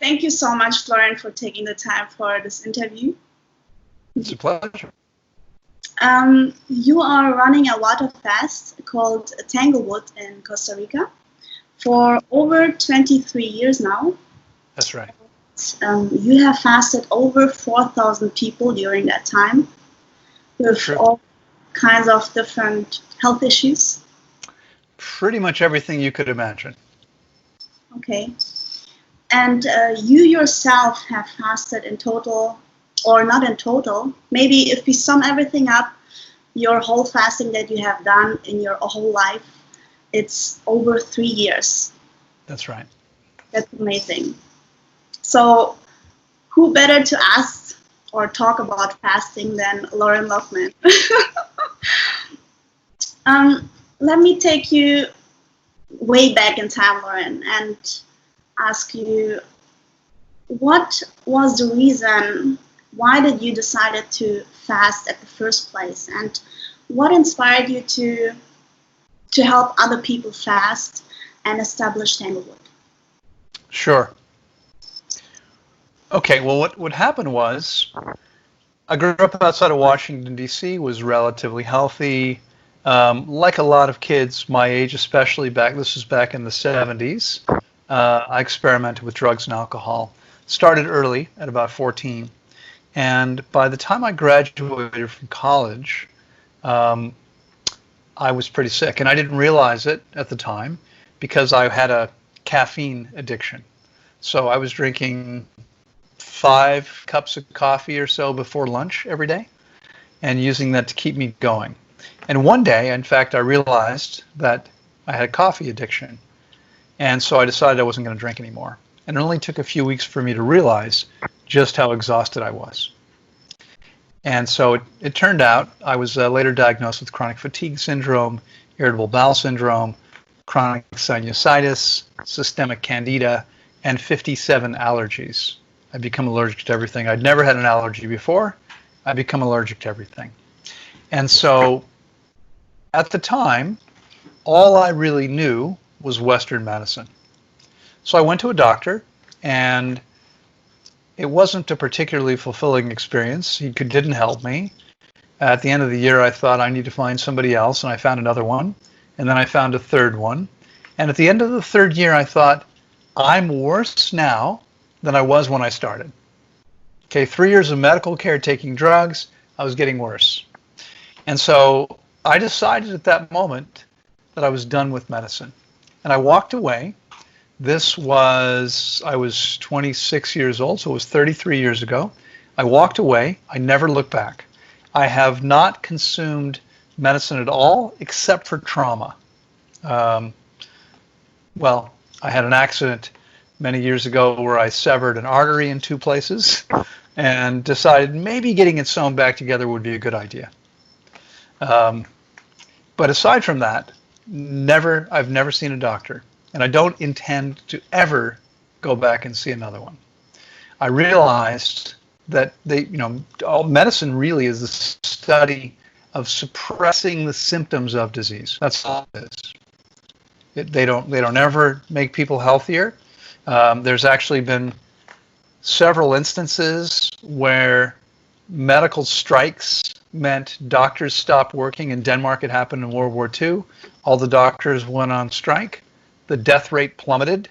Thank you so much, Loren, for taking the time for this interview. It's a pleasure. You are running a water fast called Tanglewood in Costa Rica for over 23 years now. That's right. You have fasted over 4,000 people during that time with all kinds of different health issues. Pretty much everything you could imagine. Okay. And you yourself have fasted in total, or not in total, maybe if we sum everything up, your whole fasting that you have done in your whole life, it's over 3 years. That's right. That's amazing. So who better to ask or talk about fasting than Loren Lockman? Let me take you way back in time, Loren, and ask you, what was the reason, why did you decided to fast at the first place, and what inspired you to help other people fast and establish Tanglewood? Sure. Okay, well, what happened was, I grew up outside of Washington, D.C., was relatively healthy. Like a lot of kids my age, especially this was back in the 70s, I experimented with drugs and alcohol. Started early at about 14. And by the time I graduated from college, I was pretty sick. And I didn't realize it at the time because I had a caffeine addiction. So I was drinking 5 cups of coffee or so before lunch every day and using that to keep me going. And one day, in fact, I realized that I had a coffee addiction. And so I decided I wasn't going to drink anymore. And it only took a few weeks for me to realize just how exhausted I was. And so it turned out I was later diagnosed with chronic fatigue syndrome, irritable bowel syndrome, chronic sinusitis, systemic candida, and 57 allergies. I become allergic to everything. I'd never had an allergy before. I become allergic to everything. And so at the time, all I really knew was Western medicine. So I went to a doctor, and it wasn't a particularly fulfilling experience. He didn't help me. At the end of the year, I thought I need to find somebody else, and I found another one, and then I found a third one. And at the end of the third year, I thought, I'm worse now than I was when I started. Okay, 3 years of medical care, taking drugs, I was getting worse. And so I decided at that moment that I was done with medicine. And I walked away. I was 26 years old, so it was 33 years ago. I walked away. I never looked back. I have not consumed medicine at all except for trauma. Well, I had an accident many years ago where I severed an artery in 2 places and decided maybe getting it sewn back together would be a good idea. But aside from that, I've never seen a doctor, and I don't intend to ever go back and see another one. I realized that all medicine really is the study of suppressing the symptoms of disease. That's all it is. They don't ever make people healthier. There's actually been several instances where medical strikes meant doctors stopped working. In Denmark, it happened in World War II. All the doctors went on strike. The death rate plummeted.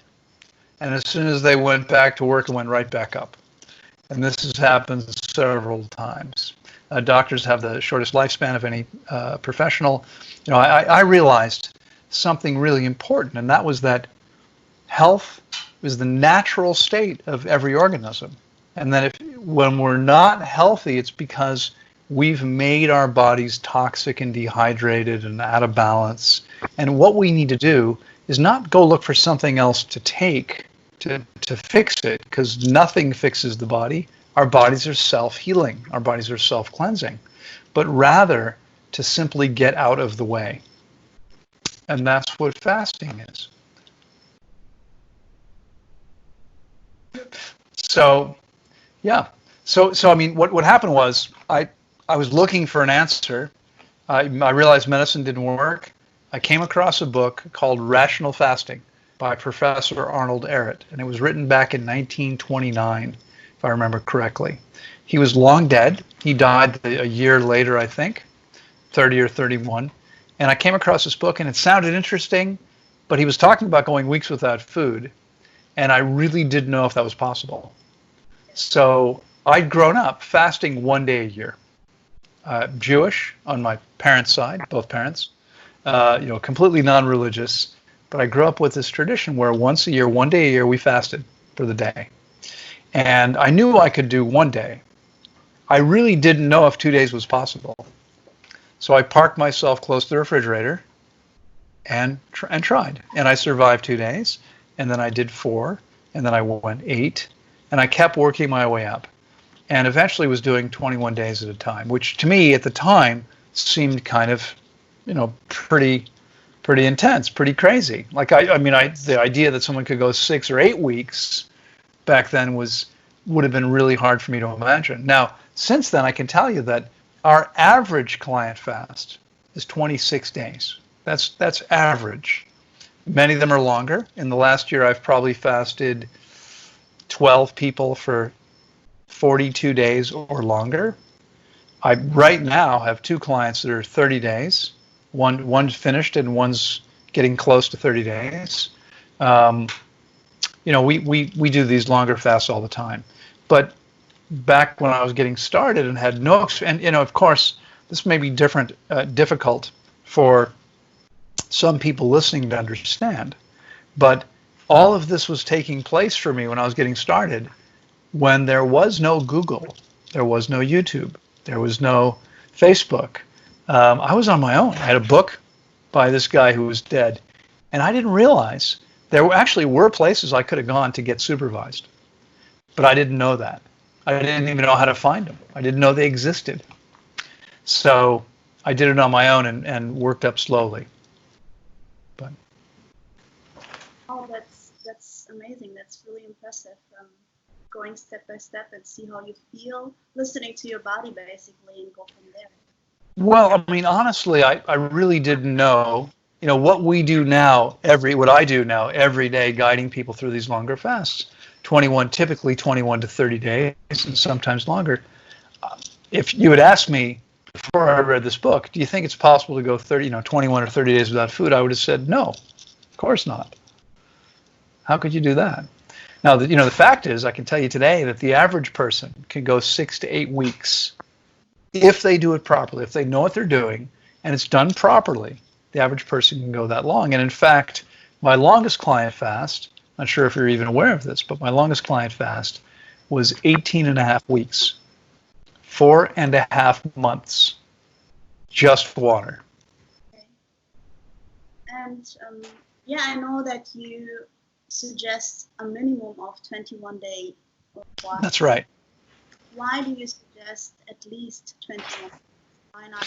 And as soon as they went back to work, it went right back up. And this has happened several times. Doctors have the shortest lifespan of any professional. I realized something really important, and that was that health is the natural state of every organism. And that when we're not healthy, it's because we've made our bodies toxic and dehydrated and out of balance. And what we need to do is not go look for something else to take to fix it, because nothing fixes the body. Our bodies are self-healing. Our bodies are self-cleansing. But rather to simply get out of the way. And that's what fasting is. So, yeah. So I mean, what happened was I was looking for an answer. I realized medicine didn't work. I came across a book called Rational Fasting by Professor Arnold Ehret, and it was written back in 1929, if I remember correctly. He was long dead. He died a year later, I think, 30 or 31. And I came across this book, and it sounded interesting, but he was talking about going weeks without food, and I really didn't know if that was possible. So I'd grown up fasting 1 day a year. Jewish on my parents' side, both parents, completely non-religious. But I grew up with this tradition where once a year, 1 day a year, we fasted for the day. And I knew I could do 1 day. I really didn't know if 2 days was possible. So I parked myself close to the refrigerator and tried. And I survived 2 days. And then I did 4. And then I went 8. And I kept working my way up. And eventually was doing 21 days at a time, which to me at the time seemed kind of, pretty intense, pretty crazy. Like the idea that someone could go 6 or 8 weeks back then would have been really hard for me to imagine. Now, since then, I can tell you that our average client fast is 26 days. That's average. Many of them are longer. In the last year, I've probably fasted 12 people for 42 days or longer. I right now have 2 clients that are 30 days. One's finished and one's getting close to 30 days. We do these longer fasts all the time. But back when I was getting started and had no, and of course, this may be difficult for some people listening to understand, but all of this was taking place for me when I was getting started, when there was no Google, there was no YouTube, there was no Facebook. I was on my own. I had a book by this guy who was dead, and I didn't realize there were places I could have gone to get supervised, but I didn't know that. I didn't even know how to find them. I didn't know they existed. So I did it on my own and worked up slowly. But oh, that's amazing. That's really impressive. Going step by step and see how you feel, listening to your body basically, and go from there. Well, I mean, honestly, I really didn't know. What I do now every day, guiding people through these longer fasts, typically 21 to 30 days, and sometimes longer. If you had asked me before I read this book, do you think it's possible to go 21 or 30 days without food? I would have said no, of course not. How could you do that? Now, the fact is, I can tell you today that the average person can go 6 to 8 weeks if they do it properly, if they know what they're doing, and it's done properly. The average person can go that long. And in fact, my longest client fast, not sure if you're even aware of this, but my longest client fast was 18 and a half weeks, 4.5 months, just water. Okay. And I know that you suggest a minimum of 21 days of water. That's right. Why do you suggest at least 21? Why not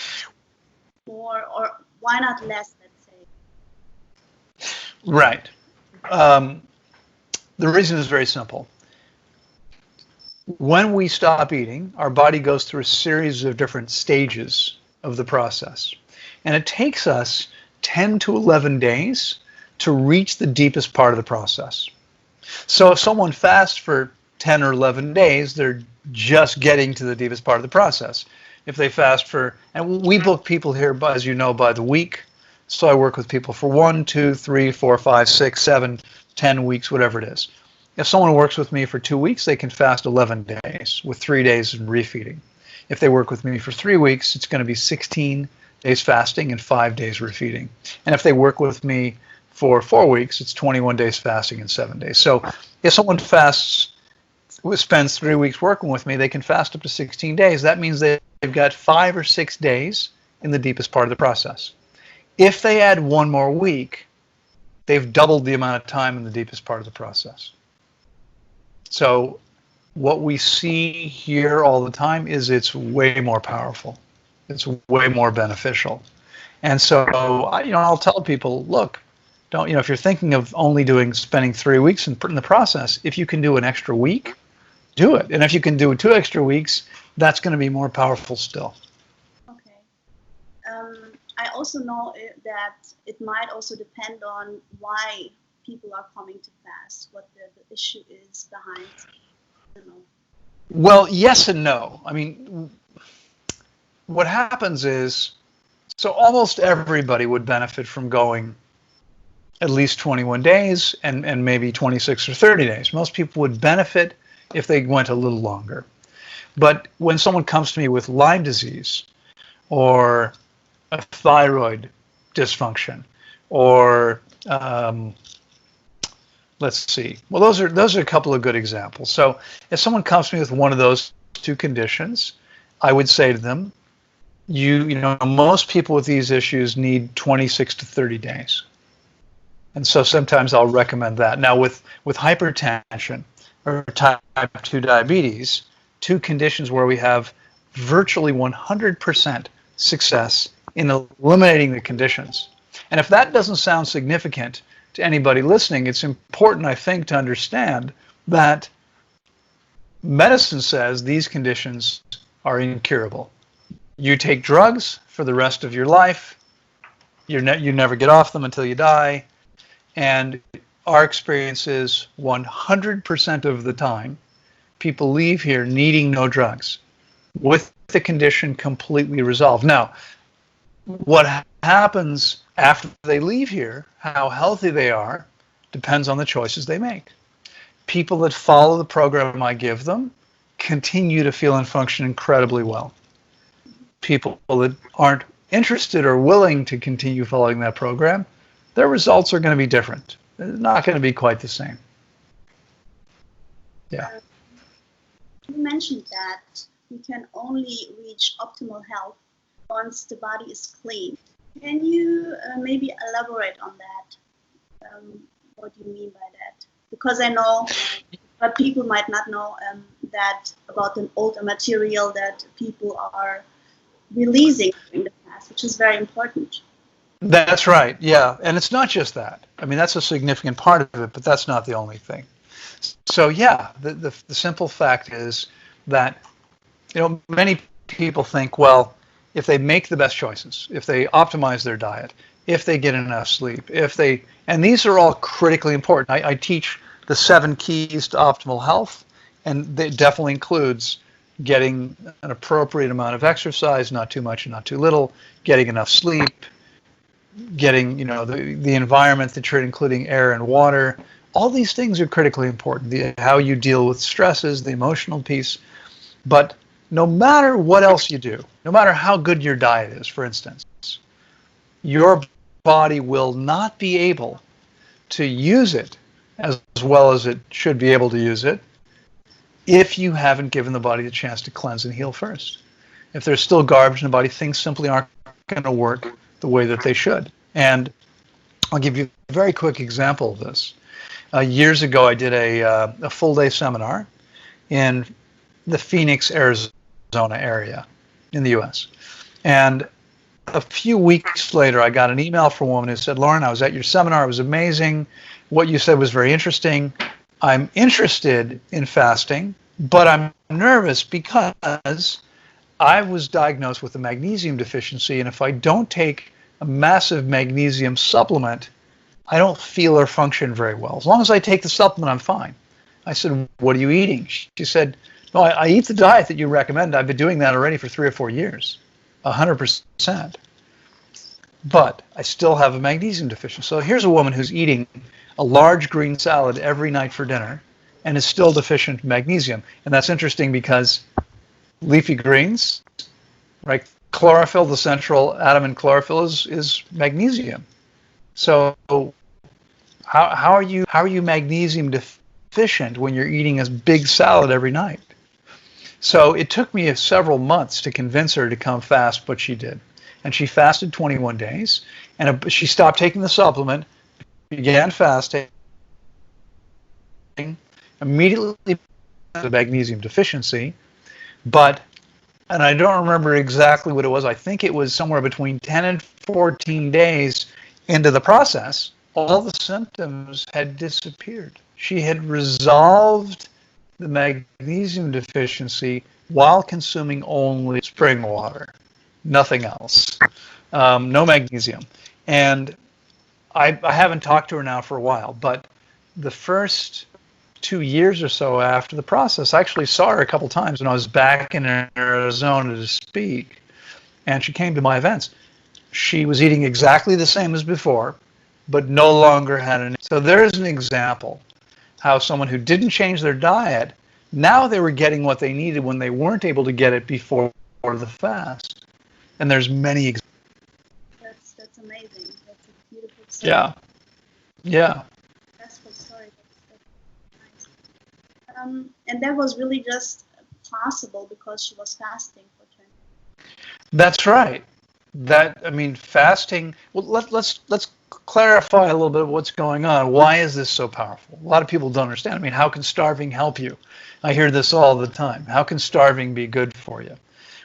more, or why not less, let's say? Right. The reason is very simple. When we stop eating, our body goes through a series of different stages of the process. And it takes us 10 to 11 days to reach the deepest part of the process. So if someone fasts for 10 or 11 days, they're just getting to the deepest part of the process. If they fast and we book people here, as you know, by the week. So I work with people for 1, 2, 3, 4, 5, 6, 7, 10 weeks, whatever it is. If someone works with me for 2 weeks, they can fast 11 days with 3 days in refeeding. If they work with me for 3 weeks, it's going to be 16 days fasting and 5 days refeeding. And if they work with me for 4 weeks, it's 21 days fasting and 7 days. So if someone spends 3 weeks working with me, they can fast up to 16 days. That means they've got 5 or 6 days in the deepest part of the process. If they add 1 more week, they've doubled the amount of time in the deepest part of the process. So what we see here all the time is it's way more powerful. It's way more beneficial. And so, I'll tell people, look, don't, if you're thinking of only spending 3 weeks in the process, if you can do an extra week, do it. And if you can do 2 extra weeks, that's going to be more powerful still. Okay. I also know that it might also depend on why people are coming to fast, what the issue is behind, I don't know. Well, yes and no. I mean, what happens is, so almost everybody would benefit from going at least 21 days and maybe 26 or 30 days. Most people would benefit if they went a little longer. But when someone comes to me with Lyme disease or a thyroid dysfunction or let's see. Well, those are a couple of good examples. So if someone comes to me with one of those two conditions, I would say to them, you know, most people with these issues need 26 to 30 days. And so sometimes I'll recommend that. Now with hypertension or type 2 diabetes, two conditions where we have virtually 100% success in eliminating the conditions. And if that doesn't sound significant to anybody listening, it's important, I think, to understand that medicine says these conditions are incurable. You take drugs for the rest of your life, you never get off them until you die, and our experience is 100% of the time, people leave here needing no drugs, with the condition completely resolved. Now, what happens after they leave here, how healthy they are, depends on the choices they make. People that follow the program I give them continue to feel and function incredibly well. People that aren't interested or willing to continue following that program, their results are going to be different. They're not going to be quite the same. Yeah. You mentioned that we can only reach optimal health once the body is clean. Can you maybe elaborate on that? What do you mean by that? Because I know, but people might not know that about an older material that people are releasing in the past, which is very important. That's right, yeah. And it's not just that. I mean, that's a significant part of it, but that's not the only thing. So yeah, the simple fact is that, you know, many people think, well, if they make the best choices, if they optimize their diet, if they get enough sleep, and these are all critically important. I teach the 7 keys to optimal health, and it definitely includes getting an appropriate amount of exercise, not too much and not too little, getting enough sleep, getting, you know, the environment that you're in, including air and water. All these things are critically important. How you deal with stresses, the emotional piece. But no matter what else you do, no matter how good your diet is, for instance, your body will not be able to use it as well as it should be able to use it if you haven't given the body a chance to cleanse and heal first. If there's still garbage in the body, things simply aren't going to work the way that they should. And I'll give you a very quick example of this. Years ago, I did a full-day seminar in the Phoenix, Arizona area in the U.S. And a few weeks later, I got an email from a woman who said, Loren, I was at your seminar. It was amazing. What you said was very interesting. I'm interested in fasting, but I'm nervous because I was diagnosed with a magnesium deficiency, and if I don't take a massive magnesium supplement, I don't feel or function very well. As long as I take the supplement, I'm fine. I said, what are you eating? She said, no, I eat the diet that you recommend. I've been doing that already for 3 or 4 years, 100%. But I still have a magnesium deficiency. So here's a woman who's eating a large green salad every night for dinner and is still deficient in magnesium. And that's interesting because leafy greens, right? Chlorophyll, the central atom in chlorophyll is magnesium. So how are you magnesium deficient when you're eating a big salad every night? So it took me several months to convince her to come fast, but she did. And she fasted 21 days, and she stopped taking the supplement, began fasting, immediately the magnesium deficiency, and I don't remember exactly what it was. I think it was somewhere between 10 and 14 days into the process, all the symptoms had disappeared. She had resolved the magnesium deficiency while consuming only spring water, nothing else, no magnesium. And I haven't talked to her now for a while, but the first 2 years or so after the process, I actually saw her a couple times when I was back in Arizona to speak, and she came to my events. She was eating exactly the same as before, but no longer had an. So there's an example how someone who didn't change their diet, now they were getting what they needed when they weren't able to get it before the fast. And there's many examples. That's amazing. That's a beautiful story. Yeah. Yeah. Successful story. That's nice. And that was really just possible because she was fasting for 20. That's right. Fasting. Well, let's clarify a little bit of what's going on. Why is this so powerful? A lot of people don't understand. I mean, how can starving help you? I hear this all the time. How can starving be good for you?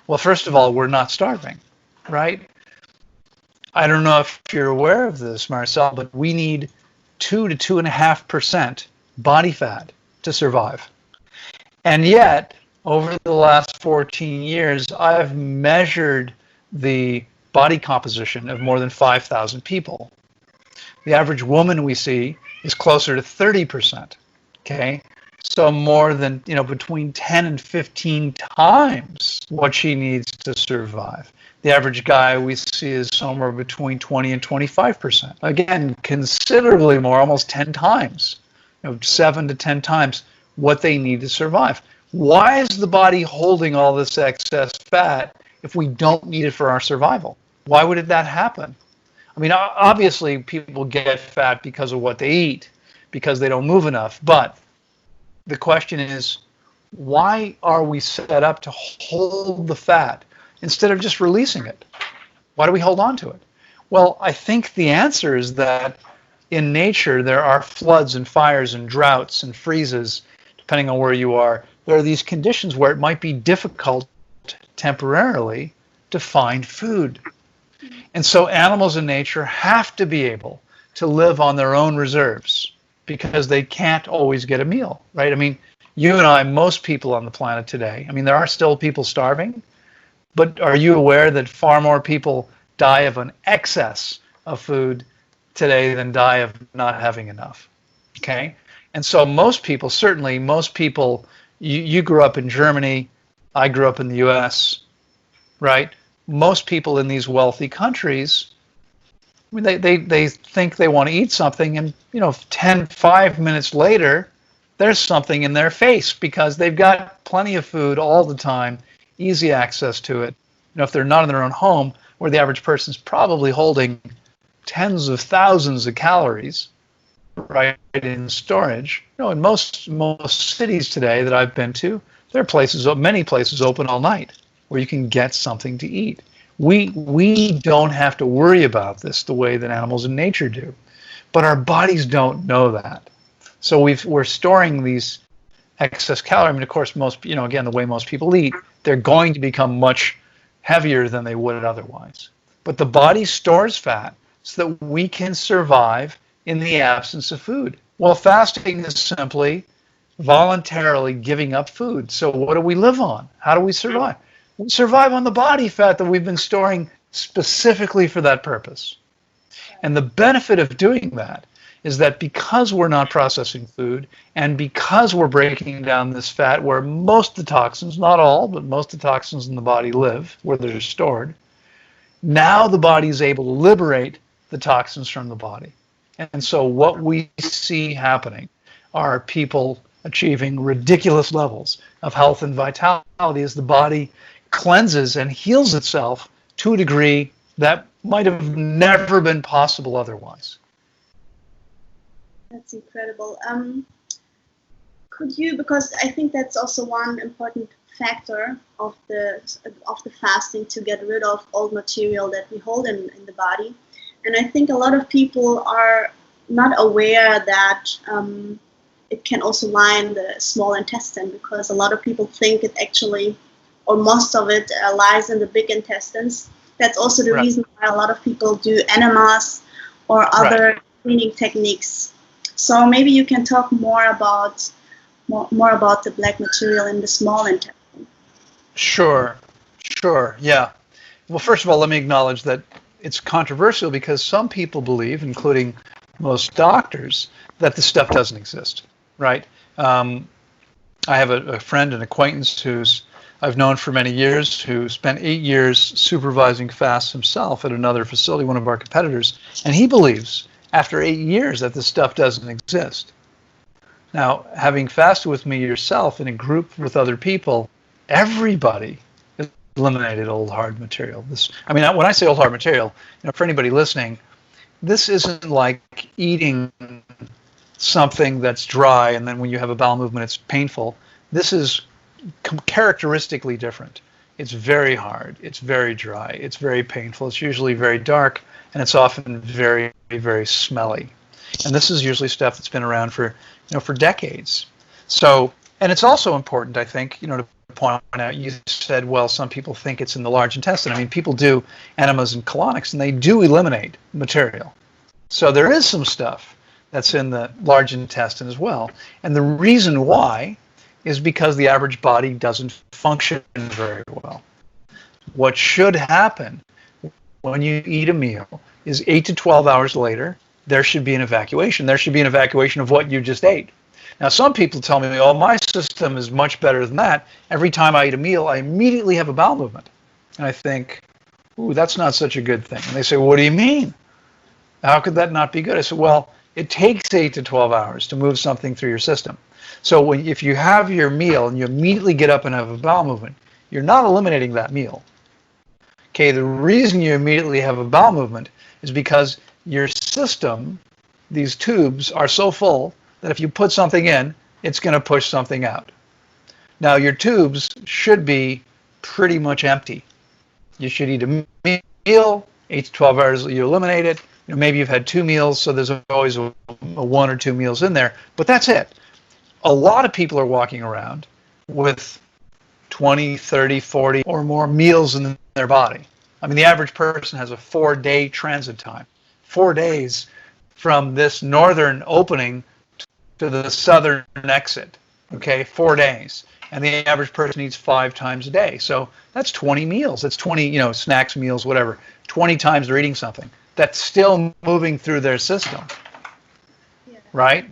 Well, first of all, we're not starving, right? I don't know if you're aware of this, Maricel, but we need 2 to 2.5% body fat to survive. And yet, over the last 14 years, I've measured the body composition of more than 5,000 people. The average woman we see is closer to 30%. Okay, so more than, between 10 and 15 times what she needs to survive. The average guy we see is somewhere between 20 and 25%. Again, considerably more, almost 10 times, 7 to 10 times what they need to survive. Why is the body holding all this excess fat if we don't need it for our survival? Why would that happen? I mean, obviously people get fat because of what they eat, because they don't move enough. But the question is, why are we set up to hold the fat instead of just releasing it? Why do we hold on to it? Well, I think the answer is that in nature there are floods and fires and droughts and freezes, depending on where you are. There are these conditions where it might be difficult temporarily to find food. And so animals in nature have to be able to live on their own reserves because they can't always get a meal, right? I mean, you and I, most people on the planet today, I mean, there are still people starving, but are you aware that far more people die of an excess of food today than die of not having enough? Okay? And so most people, certainly most people, you grew up in Germany, I grew up in the US, right? Most people in these wealthy countries, I mean, they think they want to eat something, and 5 minutes later, there's something in their face because they've got plenty of food all the time, easy access to it. If they're not in their own home, where the average person's probably holding tens of thousands of calories, right, in storage. In most cities today that I've been to, there are many places open all night where you can get something to eat. We don't have to worry about this the way that animals in nature do, but our bodies don't know that. So we're storing these excess calories. I mean, of course, again, the way most people eat, they're going to become much heavier than they would otherwise. But the body stores fat so that we can survive in the absence of food. Well, fasting is simply voluntarily giving up food. So what do we live on? How do we survive? We survive on the body fat that we've been storing specifically for that purpose. And the benefit of doing that is that because we're not processing food and because we're breaking down this fat where most of the toxins, not all, but most of the toxins in the body live, where they're stored, now the body is able to liberate the toxins from the body. And so what we see happening are people achieving ridiculous levels of health and vitality as the body cleanses and heals itself to a degree that might have never been possible otherwise. That's incredible. Could you, because I think that's also one important factor of the fasting, to get rid of old material that we hold in the body. And I think a lot of people are not aware that it can also lie in the small intestine, because a lot of people think it actually, or most of it lies in the big intestines. That's also the reason why a lot of people do enemas or other cleaning techniques. So maybe you can talk more about the black material in the small intestine. Sure, yeah. Well, first of all, let me acknowledge that it's controversial because some people believe, including most doctors, that this stuff doesn't exist, right? I have a friend, an acquaintance who's I've known for many years, who spent 8 years supervising fasts himself at another facility, one of our competitors, and he believes after 8 years that this stuff doesn't exist. Now, having fasted with me yourself in a group with other people, everybody eliminated old hard material. When I say old hard material, for anybody listening, this isn't like eating something that's dry and then when you have a bowel movement it's painful. This is characteristically different. It's very hard, it's very dry, it's very painful, it's usually very dark, and it's often very, very smelly. And this is usually stuff that's been around for decades. So, and it's also important, I think, to point out, you said, well, some people think it's in the large intestine. I mean, people do enemas and colonics, and they do eliminate material. So there is some stuff that's in the large intestine as well. And the reason why is because the average body doesn't function very well. What should happen when you eat a meal is 8 to 12 hours later, there should be an evacuation. There should be an evacuation of what you just ate. Now, some people tell me, oh, my system is much better than that. Every time I eat a meal, I immediately have a bowel movement. And I think, ooh, that's not such a good thing. And they say, well, what do you mean? How could that not be good? I said, well, it takes 8 to 12 hours to move something through your system. So if you have your meal and you immediately get up and have a bowel movement, you're not eliminating that meal. Okay, the reason you immediately have a bowel movement is because your system, these tubes, are so full that if you put something in, it's going to push something out. Now, your tubes should be pretty much empty. You should eat a meal, 8 to 12 hours, you eliminate it. Maybe you've had 2 meals, so there's always a 1 or 2 meals in there, but that's it. A lot of people are walking around with 20, 30, 40 or more meals in their body. I mean, the average person has a 4-day transit time. 4 days from this northern opening to the southern exit, okay, 4 days. And the average person eats 5 times a day. So that's 20 meals. That's 20, snacks, meals, whatever. 20 times they're eating something. That's still moving through their system, right?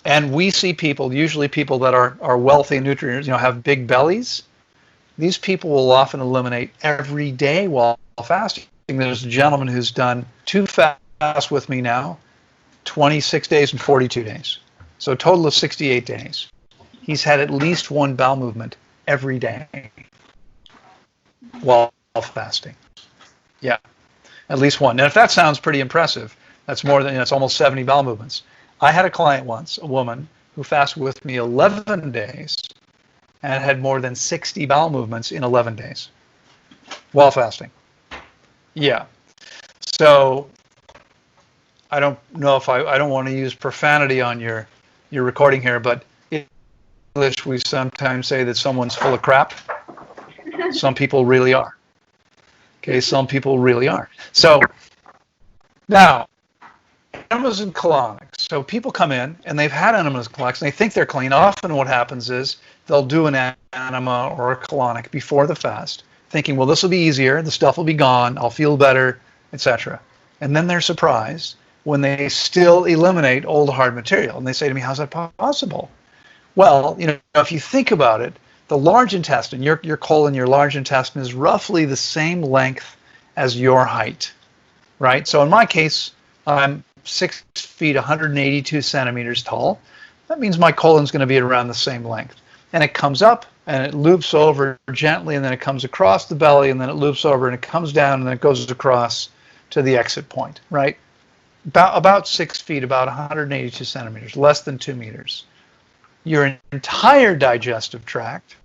And we see people, usually people that are wealthy in nutrients, have big bellies. These people will often eliminate every day while fasting. There's a gentleman who's done 2 fasts with me now, 26 days and 42 days. So a total of 68 days. He's had at least 1 bowel movement every day while fasting. Yeah, at least 1. Now, if that sounds pretty impressive, that's more than, it's almost 70 bowel movements. I had a client once, a woman, who fasted with me 11 days and had more than 60 bowel movements in 11 days while fasting. Yeah. So I don't know if I don't want to use profanity on your recording here, but in English we sometimes say that someone's full of crap. Some people really are. Okay, some people really are. So now, enemas and colonics. So people come in and they've had enemas and colonics and they think they're clean. Often what happens is they'll do an enema or a colonic before the fast, thinking, well, this will be easier, the stuff will be gone, I'll feel better, etc. And then they're surprised when they still eliminate old hard material. And they say to me, how's that possible? Well, if you think about it, the large intestine, your colon, your large intestine is roughly the same length as your height, right? So in my case, I'm 6 feet, 182 centimeters tall. That means my colon's going to be around the same length. And it comes up and it loops over gently, and then it comes across the belly, and then it loops over and it comes down, and then it goes across to the exit point, right? About 6 feet, about 182 centimeters, less than 2 meters. Your entire digestive tract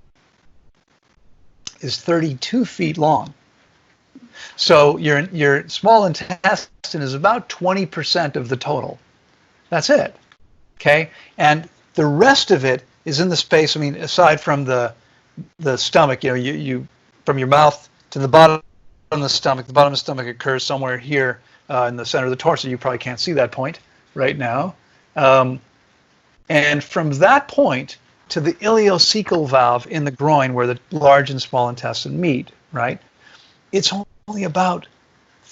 is 32 feet long. So your small intestine is about 20% of the total. That's it. Okay? And the rest of it is in the space, aside from the stomach, you from your mouth to the bottom of the stomach occurs somewhere here in the center of the torso. You probably can't see that point right now. And from that point to the ileocecal valve in the groin where the large and small intestine meet, right? It's only about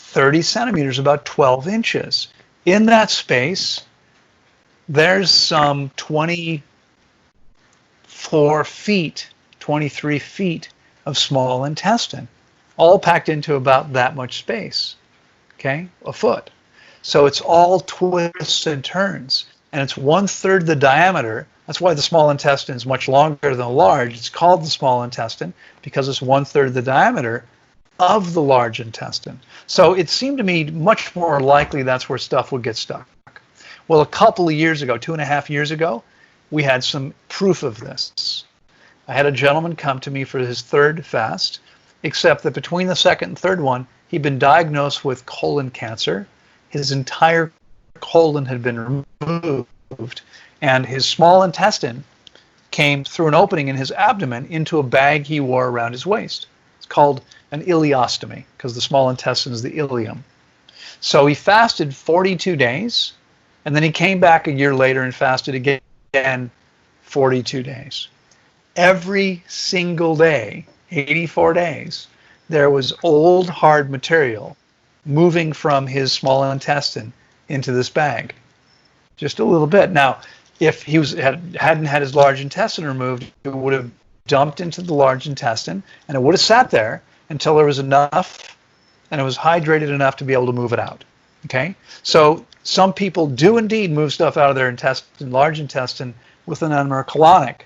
30 centimeters, about 12 inches. In that space, there's some 24 feet, 23 feet of small intestine, all packed into about that much space, okay, a foot. So it's all twists and turns, and it's 1/3 the diameter. That's why the small intestine is much longer than the large. It's called the small intestine because it's 1/3 the diameter of the large intestine. So it seemed to me much more likely that's where stuff would get stuck. Well, a couple of years ago, 2.5 years ago, we had some proof of this. I had a gentleman come to me for his third fast, except that between the second and third one, he'd been diagnosed with colon cancer. His entire colon had been removed, and his small intestine came through an opening in his abdomen into a bag he wore around his waist. It's called an ileostomy because the small intestine is the ileum. So he fasted 42 days, and then he came back a year later and fasted again 42 days. Every single day, 84 days, there was old hard material moving from his small intestine into this bag, just a little bit. Now, if he hadn't had his large intestine removed, it would have dumped into the large intestine, and it would have sat there until there was enough, and it was hydrated enough to be able to move it out. Okay, so some people do indeed move stuff out of their intestine, large intestine, with an enema colonic.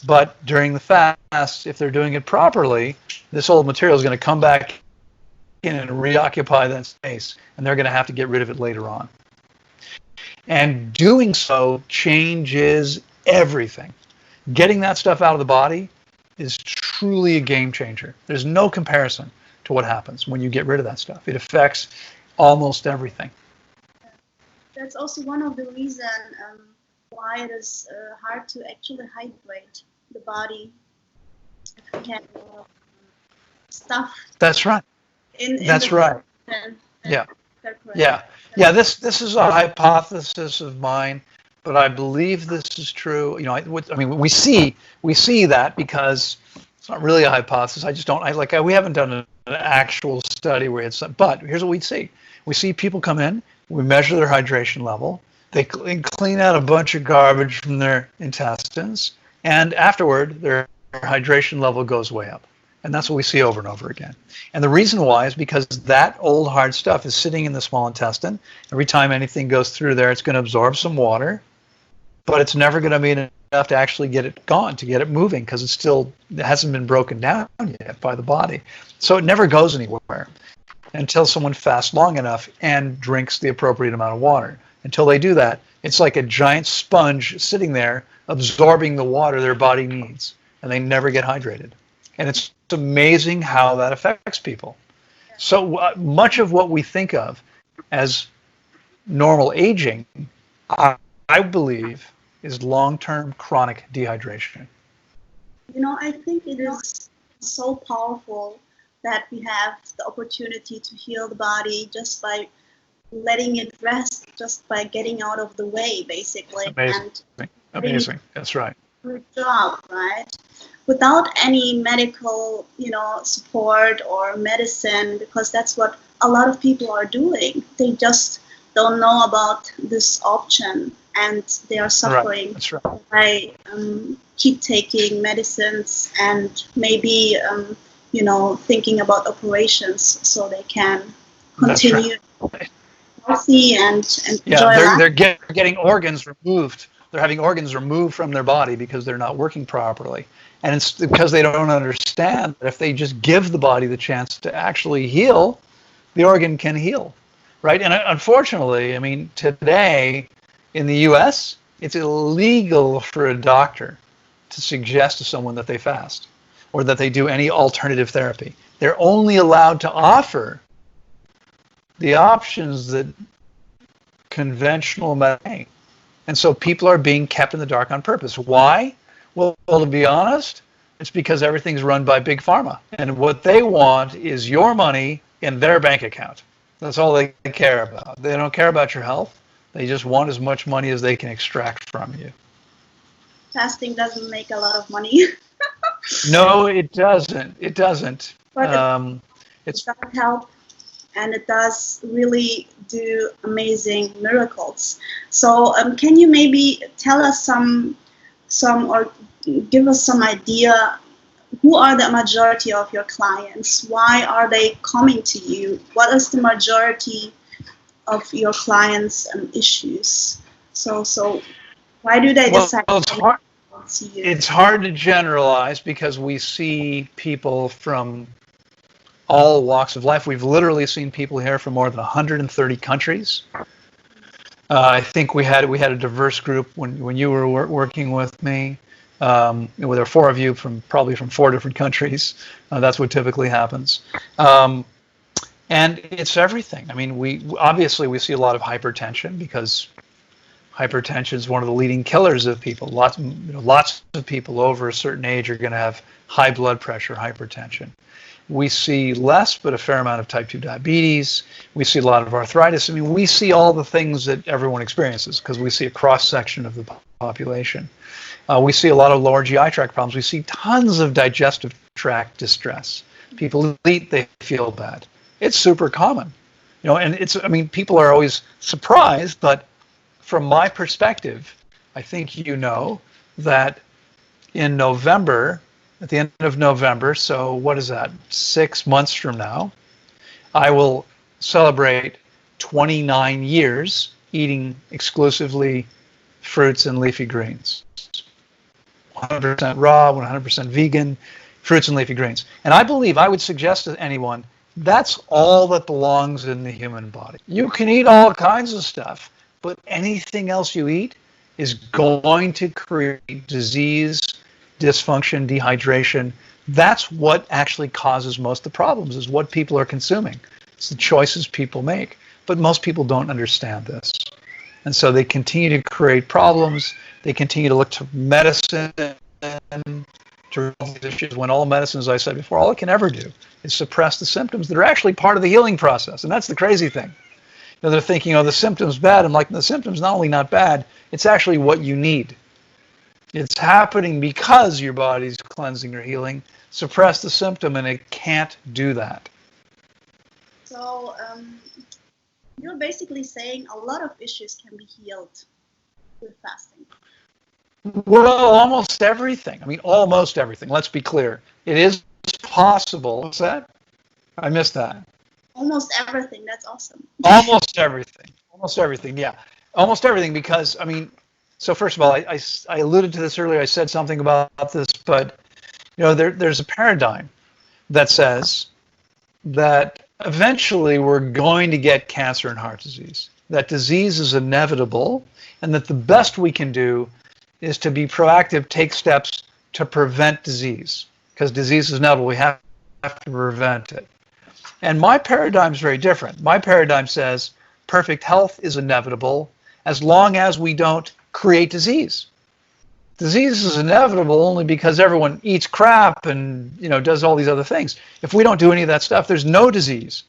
But during the fast, if they're doing it properly, this old material is going to come back in and reoccupy that space, and they're going to have to get rid of it later on. And doing so changes everything. Getting that stuff out of the body is truly a game changer. There's no comparison to what happens when you get rid of that stuff. It affects almost everything. That's also one of the reasons why it is hard to actually hydrate the body if we have stuff. That's right. That's right. Yeah. Yeah. This is a hypothesis of mine, but I believe this is true. You know, I mean, we see that because it's not really a hypothesis. We haven't done an actual study where it's. But here's what we see. We see people come in. We measure their hydration level. They clean out a bunch of garbage from their intestines, and afterward, their hydration level goes way up. And that's what we see over and over again. And the reason why is because that old hard stuff is sitting in the small intestine. Every time anything goes through there, it's going to absorb some water, but it's never going to be enough to actually get it gone, to get it moving, because it hasn't been broken down yet by the body. So it never goes anywhere until someone fasts long enough and drinks the appropriate amount of water. Until they do that, it's like a giant sponge sitting there absorbing the water their body needs, and they never get hydrated. And it's amazing how that affects people. So much of what we think of as normal aging, I believe, is long-term chronic dehydration. You know, I think it is so powerful that we have the opportunity to heal the body just by letting it rest, just by getting out of the way, basically. Amazing. That's right. Good job, right? Without any medical, support or medicine, because that's what a lot of people are doing. They just don't know about this option, and they are suffering. That's right. By keep taking medicines and maybe thinking about operations so they can continue healthy and enjoy life. They're getting organs removed. They're having organs removed from their body because they're not working properly. And it's because they don't understand that if they just give the body the chance to actually heal, the organ can heal, right? And unfortunately, I mean, today in the U.S., it's illegal for a doctor to suggest to someone that they fast or that they do any alternative therapy. They're only allowed to offer the options that conventional medicine. And so people are being kept in the dark on purpose. Why? Well, to be honest, it's because everything's run by Big Pharma. And what they want is your money in their bank account. That's all they care about. They don't care about your health. They just want as much money as they can extract from you. Fasting doesn't make a lot of money. No, it doesn't. It doesn't. But it's got help and it does really do amazing miracles. So can you maybe tell us some or give us some idea, who are the majority of your clients? Why are they coming to you? What is the majority of your clients' issues? So why do they Well, decide it's to hard. see you? It's hard to generalize because we see people from all walks of life. We've literally seen people here from more than 130 countries. I think we had a diverse group when you were working with me. There were four of you probably from four different countries. That's what typically happens. And it's everything. I mean, we obviously see a lot of hypertension because hypertension is one of the leading killers of people. Lots of people over a certain age are going to have high blood pressure, hypertension. We see less, but a fair amount of type 2 diabetes. We see a lot of arthritis. I mean, we see all the things that everyone experiences because we see a cross-section of the population. We see a lot of lower GI tract problems. We see tons of digestive tract distress. People eat, they feel bad. It's super common. And people are always surprised, but from my perspective, I think you know that in November, at the end of November, so what is that, 6 months from now, I will celebrate 29 years eating exclusively fruits and leafy greens. 100% raw, 100% vegan, fruits and leafy greens. And I would suggest to anyone, that's all that belongs in the human body. You can eat all kinds of stuff, but anything else you eat is going to create disease, dysfunction, dehydration. That's what actually causes most of the problems, is what people are consuming. It's the choices people make. But most people don't understand this. And so they continue to create problems. They continue to look to medicine to resolve these issues when all medicine, as I said before, all it can ever do is suppress the symptoms that are actually part of the healing process. And that's the crazy thing. They're thinking, the symptom's bad. I'm like, the symptom's not only not bad, it's actually what you need. It's happening because your body's cleansing or healing. Suppress the symptom, and it can't do that. So you're basically saying a lot of issues can be healed with fasting. Well, almost everything. I mean, almost everything. Let's be clear. It is possible. What's that? I missed that. Almost everything. That's awesome. Almost everything. Almost everything. Yeah. Almost everything. Because, so first of all, I alluded to this earlier. I said something about this, but there's a paradigm that says that eventually we're going to get cancer and heart disease. That disease is inevitable, and that the best we can do is to be proactive, take steps to prevent disease, because disease is inevitable. We have to prevent it. And my paradigm is very different. My paradigm says perfect health is inevitable as long as we don't create disease. Disease is inevitable only because everyone eats crap and does all these other things. If we don't do any of that stuff, there's no disease.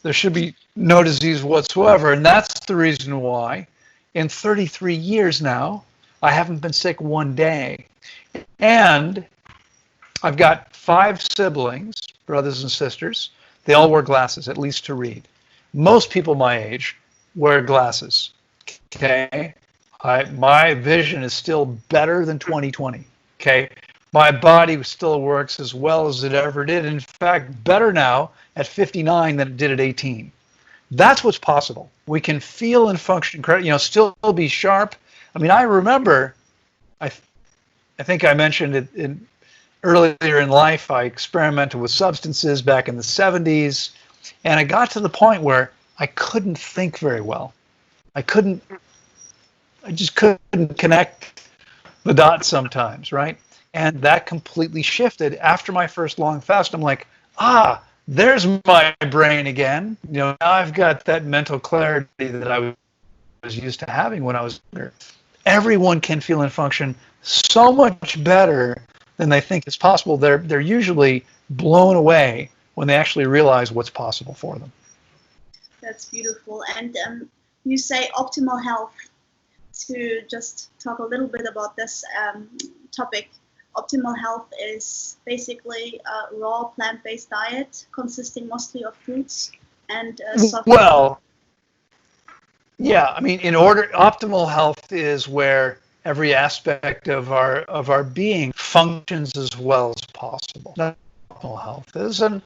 There should be no disease whatsoever. And that's the reason why in 33 years now, I haven't been sick one day. And I've got 5 siblings, brothers and sisters. They all wear glasses, at least to read. Most people my age wear glasses. Okay? My vision is still better than 20/20. Okay? My body still works as well as it ever did. In fact, better now at 59 than it did at 18. That's what's possible. We can feel and function, still be sharp. I remember, I think I mentioned it earlier in life, I experimented with substances back in the 70s, and I got to the point where I couldn't think very well. I just couldn't connect the dots sometimes, right? And that completely shifted after my first long fast. I'm like, there's my brain again. Now I've got that mental clarity that I was used to having when I was younger. Everyone can feel and function so much better than they think is possible. They're usually blown away when they actually realize what's possible for them. That's beautiful. And you say optimal health. To just talk a little bit about this topic, optimal health is basically a raw plant-based diet consisting mostly of fruits and well, yeah, I mean, optimal health is where every aspect of our being functions as well as possible. That's what optimal health is, and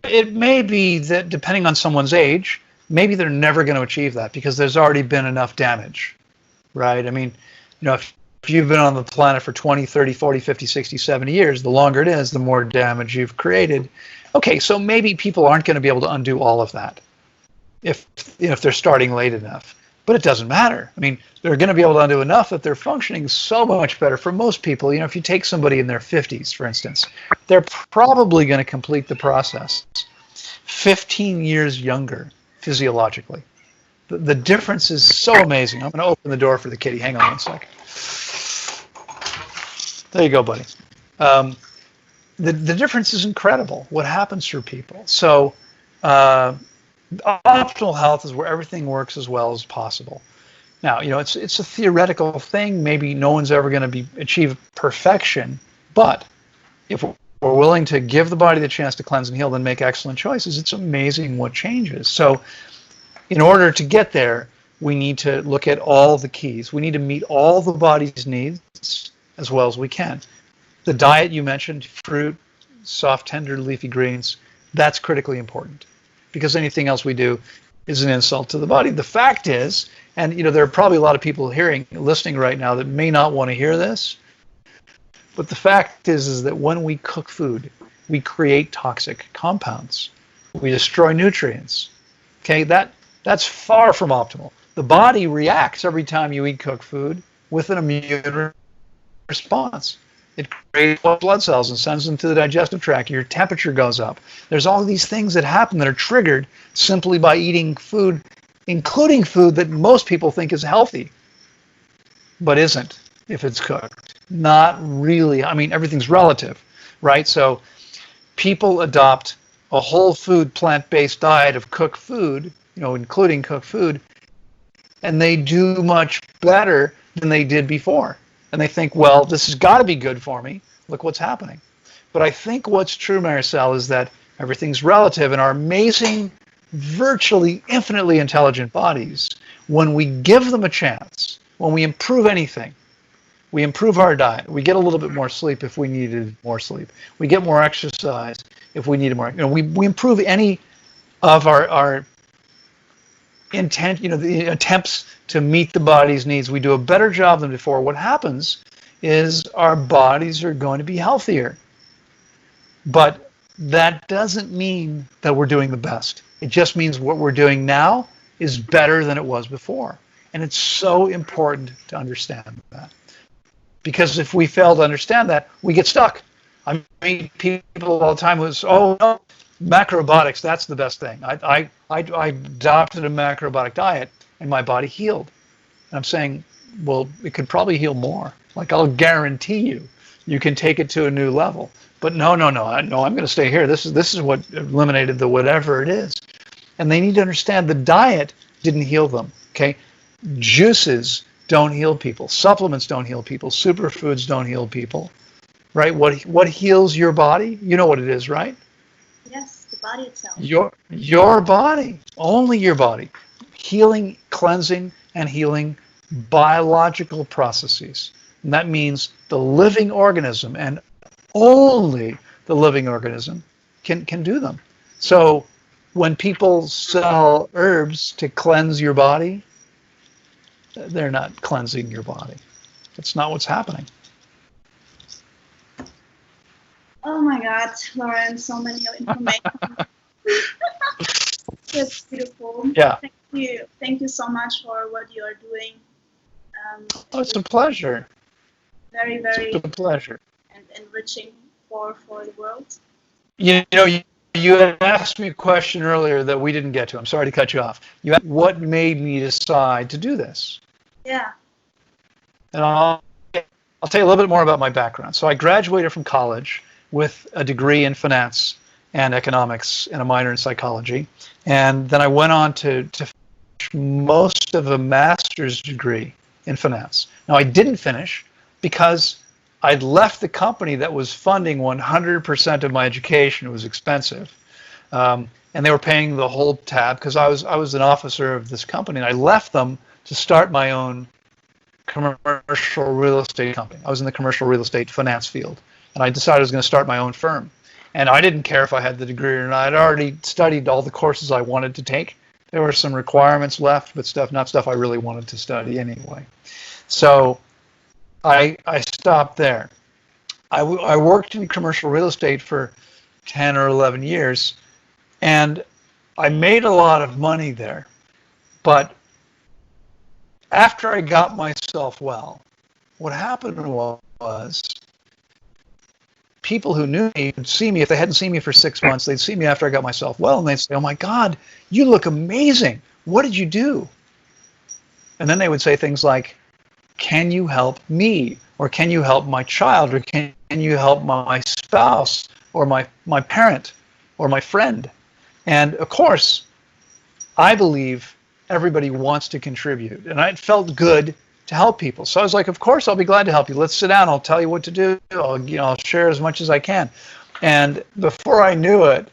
it may be that depending on someone's age, maybe they're never going to achieve that because there's already been enough damage, right? I mean, if you've been on the planet for 20, 30, 40, 50, 60, 70 years, the longer it is, the more damage you've created. Okay, so maybe people aren't going to be able to undo all of that if they're starting late enough. But it doesn't matter. I mean, they're going to be able to undo enough that they're functioning so much better. For most people, if you take somebody in their 50s, for instance, they're probably going to complete the process 15 years younger physiologically. The difference is so amazing. I'm going to open the door for the kitty. Hang on one sec. There you go, buddy. The difference is incredible. What happens for people? So optimal health is where everything works as well as possible. Now, it's a theoretical thing. Maybe no one's ever going to achieve perfection, but if we're willing to give the body the chance to cleanse and heal, then make excellent choices, it's amazing what changes. So in order to get there, we need to look at all the keys. We need to meet all the body's needs as well as we can. The diet you mentioned, fruit, soft, tender, leafy greens, that's critically important because anything else we do is an insult to the body. The fact is, and there are probably a lot of people listening right now that may not want to hear this, but the fact is that when we cook food, we create toxic compounds. We destroy nutrients. Okay, that's far from optimal. The body reacts every time you eat cooked food with an immune response. It creates blood cells and sends them to the digestive tract. Your temperature goes up. There's all these things that happen that are triggered simply by eating food, including food that most people think is healthy, but isn't if it's cooked. Not really. I mean, everything's relative, right? So people adopt a whole food, plant-based diet of cooked food, including cooked food, and they do much better than they did before. And they think, well, this has got to be good for me. Look what's happening. But I think what's true, Maricel, is that everything's relative, and our amazing, virtually infinitely intelligent bodies, when we give them a chance, when we improve anything, we improve our diet. We get a little bit more sleep if we needed more sleep. We get more exercise if we needed more. We improve any of our intent, the attempts to meet the body's needs. We do a better job than before. What happens is our bodies are going to be healthier. But that doesn't mean that we're doing the best. It just means what we're doing now is better than it was before. And it's so important to understand that. Because if we fail to understand that, we get stuck. I mean, people all the time was, oh, no, macrobiotics, that's the best thing. I adopted a macrobiotic diet and my body healed. And I'm saying, well, it could probably heal more. Like, I'll guarantee you can take it to a new level. But no, I'm going to stay here. This is what eliminated the whatever it is. And they need to understand the diet didn't heal them. Okay, juices don't heal people. Supplements don't heal people. Superfoods don't heal people. Right? What heals your body? You know what it is, right? Yes, the body itself. Your body, only your body. Healing, cleansing, and healing biological processes. And that means the living organism, and only the living organism can do them. So when people sell herbs to cleanse your body, they're not cleansing your body. That's not what's happening. Oh my God, Loren, so many information. It's beautiful. Yeah. Thank you so much for what you are doing. It's a pleasure. Very, very. It's a pleasure. And enriching for the world. You had asked me a question earlier that we didn't get to. I'm sorry to cut you off. You asked what made me decide to do this. Yeah. And I'll tell you a little bit more about my background. So I graduated from college with a degree in finance and economics and a minor in psychology. And then I went on to finish most of a master's degree in finance. Now, I didn't finish because I'd left the company that was funding 100% of my education. It was expensive. and they were paying the whole tab because I was an officer of this company, and I left them to start my own commercial real estate company. I was in the commercial real estate finance field, and I decided I was going to start my own firm. And I didn't care if I had the degree or not. I'd already studied all the courses I wanted to take. There were some requirements left, but not stuff I really wanted to study anyway. So I stopped there. I worked in commercial real estate for 10 or 11 years, and I made a lot of money there. But after I got myself well, what happened was people who knew me would see me. If they hadn't seen me for 6 months, they'd see me after I got myself well, and they'd say, "Oh my God, you look amazing. What did you do?" And then they would say things like, "Can you help me? Or can you help my child? Or can you help my spouse? Or my parent? Or my friend?" And of course, I believe everybody wants to contribute. And it felt good to help people. So I was like, of course, I'll be glad to help you. Let's sit down. I'll tell you what to do. I'll share as much as I can. And before I knew it,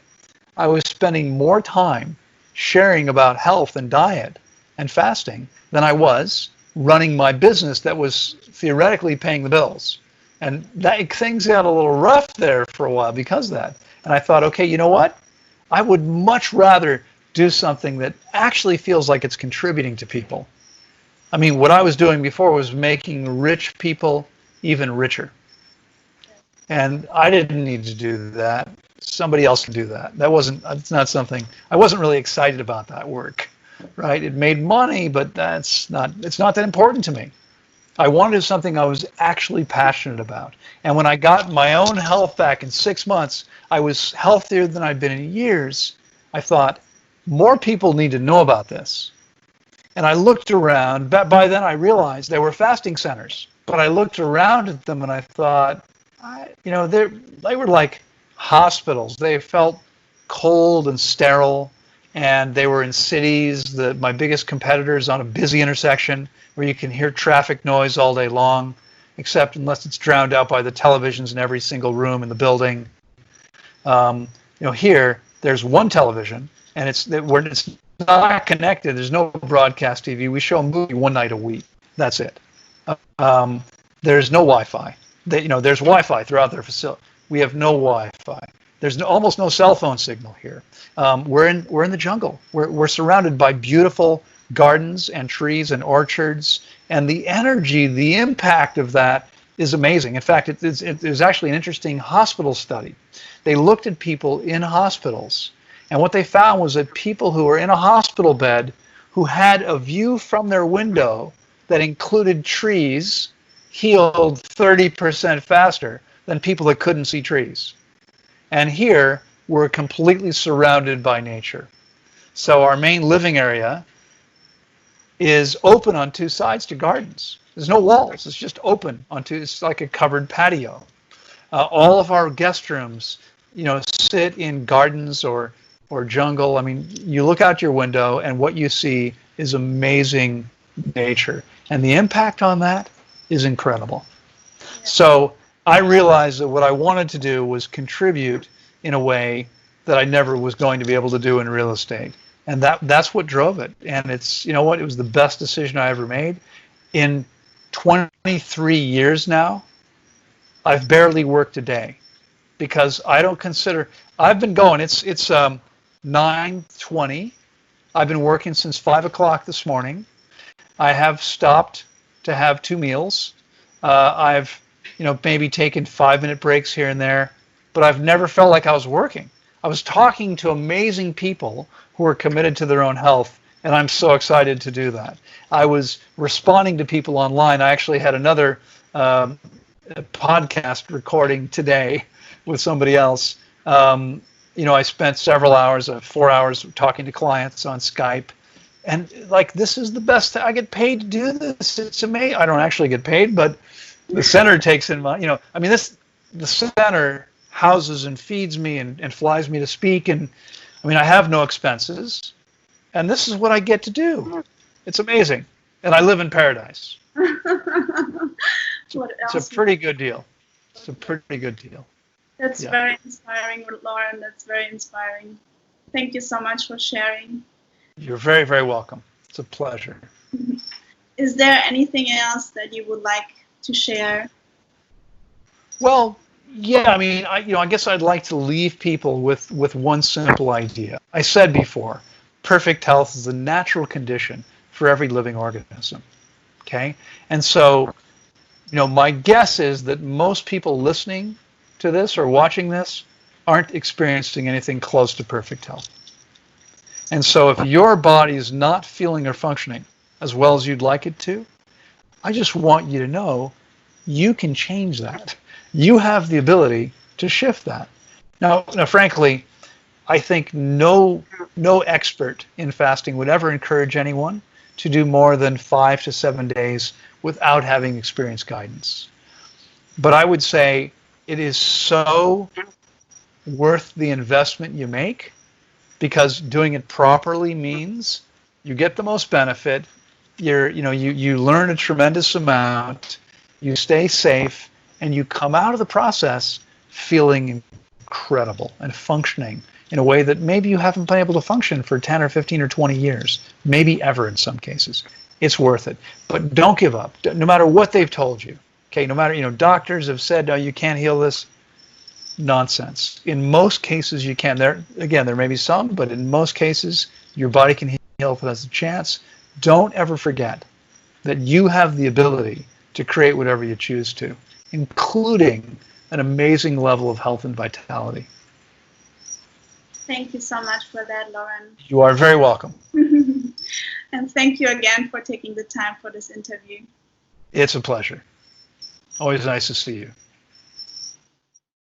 I was spending more time sharing about health and diet and fasting than I was running my business that was theoretically paying the bills. And things got a little rough there for a while because of that. And I thought, okay, you know what? I would much rather do something that actually feels like it's contributing to people. I mean, what I was doing before was making rich people even richer. And I didn't need to do that. Somebody else could do that. It's not something, I wasn't really excited about that work, right? It made money, but it's not that important to me. I wanted something I was actually passionate about. And when I got my own health back in 6 months, I was healthier than I'd been in years. I thought, more people need to know about this. And I looked around. By then I realized they were fasting centers. But I looked around at them and I thought, they were like hospitals. They felt cold and sterile. And they were in cities. My biggest competitors on a busy intersection where you can hear traffic noise all day long, except unless it's drowned out by the televisions in every single room in the building. Here there's one television, and it's not connected. There's no broadcast TV. We show a movie one night a week. That's it. There's no Wi-Fi. There's Wi-Fi throughout their facility. We have no Wi-Fi. There's almost no cell phone signal here. We're in the jungle. We're surrounded by beautiful gardens and trees and orchards, and the energy, the impact of that is amazing. In fact, it was actually an interesting hospital study. They looked at people in hospitals, and what they found was that people who were in a hospital bed who had a view from their window that included trees healed 30% faster than people that couldn't see trees. And here, we're completely surrounded by nature. So our main living area is open on two sides to gardens. There's no walls. It's just open it's like a covered patio. All of our guest rooms, sit in gardens or jungle. I mean, you look out your window and what you see is amazing nature. And the impact on that is incredible. Yeah. So I realized that what I wanted to do was contribute in a way that I never was going to be able to do in real estate. And that's what drove it. And it was the best decision I ever made. In 23 years now, I've barely worked a day because I don't consider, I've been going, it's 9:20. I've been working since 5 o'clock this morning. I have stopped to have 2 meals. I've, maybe taken 5-minute breaks here and there, but I've never felt like I was working. I was talking to amazing people who are committed to their own health, and I'm so excited to do that. I was responding to people online. I actually had another podcast recording today with somebody else. I spent several hours, 4 hours talking to clients on Skype. And this is the best. I get paid to do this. It's amazing. I don't actually get paid, but the center takes in my, the center houses and feeds me and flies me to speak. And I have no expenses. And this is what I get to do. It's amazing. And I live in paradise. It's a pretty good deal. It's a pretty good deal. That's very inspiring, Loren. That's very inspiring. Thank you so much for sharing. You're very, very welcome. It's a pleasure. Is there anything else that you would like to share? Well, yeah, I mean, I guess I'd like to leave people with one simple idea. I said before, perfect health is a natural condition for every living organism. Okay? And so, my guess is that most people listening to this or watching this aren't experiencing anything close to perfect health. And so if your body is not feeling or functioning as well as you'd like it to, I just want you to know you can change that. You have the ability to shift that. Now frankly, I think no expert in fasting would ever encourage anyone to do more than 5 to 7 days without having experienced guidance. But I would say it is so worth the investment you make, because doing it properly means you get the most benefit. You learn a tremendous amount, you stay safe, and you come out of the process feeling incredible and functioning in a way that maybe you haven't been able to function for 10 or 15 or 20 years, maybe ever in some cases. It's worth it. But don't give up, no matter what they've told you. Okay, no matter, doctors have said, no, you can't heal this. Nonsense. In most cases, you can. There may be some, but in most cases, your body can heal if it has a chance. Don't ever forget that you have the ability to create whatever you choose to, including an amazing level of health and vitality. Thank you so much for that, Loren. You are very welcome. And thank you again for taking the time for this interview. It's a pleasure. Always nice to see you.